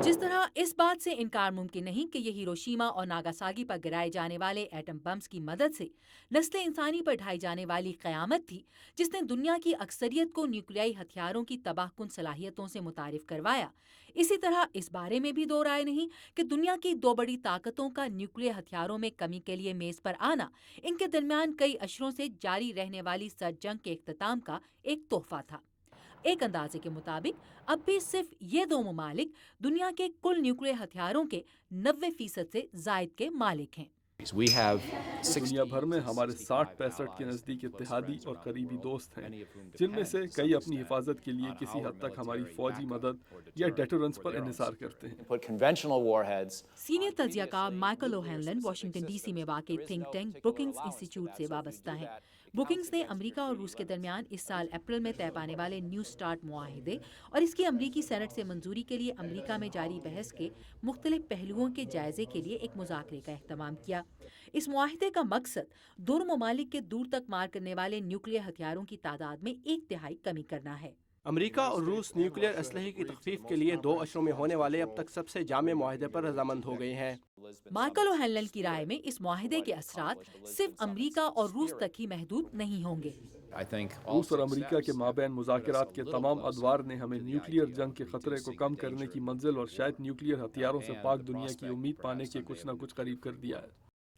जिस तरह इस बात से इनकार मुमकिन नहीं कि ये हिरोशिमा और नागासाकी पर गिराए जाने वाले एटम बम्स की मदद से नस्ल इंसानी पर ढाई जाने वाली क़यामत थी, जिसने दुनिया की अक्सरियत को न्यूक्लियाई हथियारों की तबाहकुन सलाहियतों से मुतारिफ करवाया, इसी तरह इस बारे में भी दो राय नहीं कि दुनिया की दो बड़ी ताकतों का न्यूक्लियर हथियारों में कमी के लिए मेज़ पर आना इनके दरमियान कई अशरों से जारी रहने वाली सर्द जंग के इख्तिताम का एक तोहफा था। एक अंदाजे के मुताबिक अब भी सिर्फ ये दो ममालिक दुनिया के कुल न्यूक्लियर हथियारों के 90% से जायद के मालिक हैं। We have दुनिया 60 भर में हमारे 60-65 के allies नज़दीक in the इत्तेहादी rest और of the करीबी world, दोस्त हैं, many of whom जिनमें से depend, कई some अपनी extent, हिफाजत के लिए on किसी our हद तक हमारी military फौजी backup मदद or या deterrent डेटरेंस for पर their own इन्हिसार security. करते हैं। Put conventional warheads senior on तज्ज़ियाकार previously Michael nuclear ओहेनलन specific Washington DC में systems. वाक़ई There is think no tank particular Brookings allowance for institute that. से So if you वाबस्ता do हैं। that, it counts Brookings ने against your अमरीका और treaty रूस के limits. दरमियान इस साल अप्रैल में तय पाने वाले न्यू स्टार्ट मुआहिदे और इसकी अमरीकी सेनेट से मंजूरी के लिए अमरीका में जारी बहस के मुख्तलिफ पहलुओं के जायजे के लिए एक मुज़ाकरे का अहतमाम किया। इस मुआहिदे का मकसद दोनों ममालिक के दूर तक मार करने वाले न्यूक्लियर हथियारों की तादाद में 1/3 कमी करना है। अमरीका और रूस न्यूक्लियर असलहे की तखफीफ के लिए 2 अशरों में होने वाले अब तक सबसे जामे मुआहदे पर रजामंद हो गए हैं। माइकल ओहेनलन की राय में इस मुआहिदे के असरात सिर्फ अमरीका और रूस तक ही महदूद नहीं होंगे। I think रूस और अमरीका के माबैन मुज़ाकरात के तमाम अदवार ने हमें न्यूक्लियर जंग के ख़तरे को कम करने की मंजिल और शायद न्यूक्लियर हथियारों से पाक दुनिया की उम्मीद पाने के कुछ न कुछ करीब कर दिया है।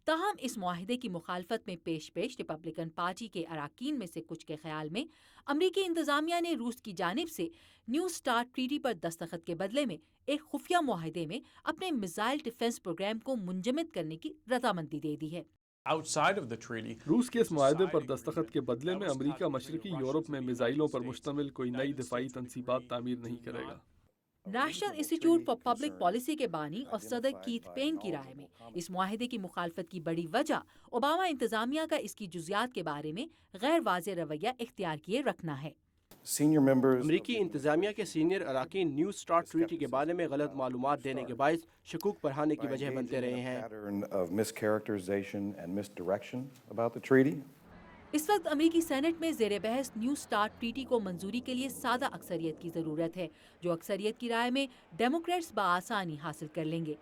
ताहम इस मुआहिदे की मुखालफत में पेश रिपब्लिकन पार्टी के अरकान में से कुछ के ख्याल में अमरीकी इंतजामिया ने रूस की जानिब से न्यू स्टार्ट ट्रीटी पर दस्तखत के बदले में एक खुफिया मुआहिदे में अपने मिसाइल डिफेंस प्रोग्राम को मुंजमद करने की रजामंदी दे दी है। Outside of the treaty, रूस के इस मुआहदे पर दस्तखत के बदले में अमरीका मशरकी यूरोप में मिसाइलों पर मुश्तमिल कोई नई दिफाई तनसीबात तामीर नहीं करेगा। National institute for public policy के बानी और सदर कीथ पेन की राय में इस मुआहिदे की मुखालफत की बड़ी वजह ओबामा इंतजामिया का इसकी जुजियात के बारे में गैर वाज़ेह रवैया इख्तियार किए रखना है। Senior members अमरीकी इंतजामिया के सीनियर अरकान न्यू स्टार्ट ट्रीटी के बारे में गलत मालूमात देने के बायस शकूक बढ़ाने की वजह बनते रहे हैं। pattern of mischaracterization and misdirection about the treaty. इस वक्त अमरीकी सेनेट में ज़ेर बहस न्यू स्टार्ट ट्रीटी को मंजूरी के लिए सादा अक्सरियत की ज़रूरत है, जो अक्सरियत की राय में डेमोक्रेट्स बआसानी हासिल कर लेंगे।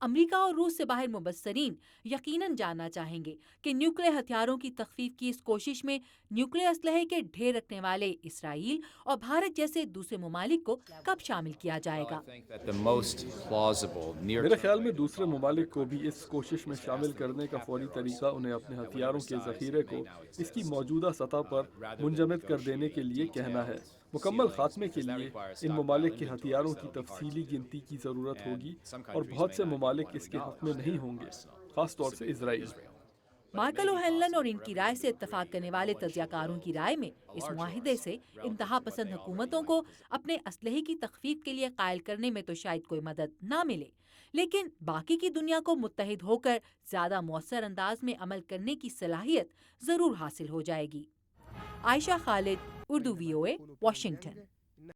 अमरीका और रूस से बाहर मुबस्सरीन यकीनन जानना चाहेंगे कि न्यूक्लियर हथियारों की तखफीफ की इस कोशिश में न्यूक्लियर असलहे के ढेर रखने वाले इसराइल और भारत जैसे दूसरे ममालिक को कब शामिल किया जाएगा। I think that the most plausible मेरे near-term ख्याल में दूसरे ममालिक को भी इस कोशिश में शामिल करने का फौरी तरीका उन्हें अपने हथियारों के ज़ख़ीरे को इसकी मौजूदा सतह पर मुंजमद कर देने के लिए कहना है। मुकम्मल खात्मे के लिए इन ममालिक के हथियारों की तफसीली गिनती की ज़रूरत होगी और बहुत से ममालिक इसके हक़ में नहीं होंगे, ख़ास तौर से इसराइल। माइकल ओहेनलन और इनकी राय से इत्तफाक करने वाले तज्ज़ियाकारों की राय में इस मुआहिदे से इंतहा पसंद हुकूमतों को अपने असलहे की तखफीफ के लिए कायल करने में तो शायद कोई मदद ना मिले, लेकिन बाकी की दुनिया को मुत्तहिद होकर ज़्यादा मौसर अंदाज में अमल करने की सलाहियत ज़रूर हासिल हो जाएगी। Ayesha Khalid, Urdu VOA, Washington.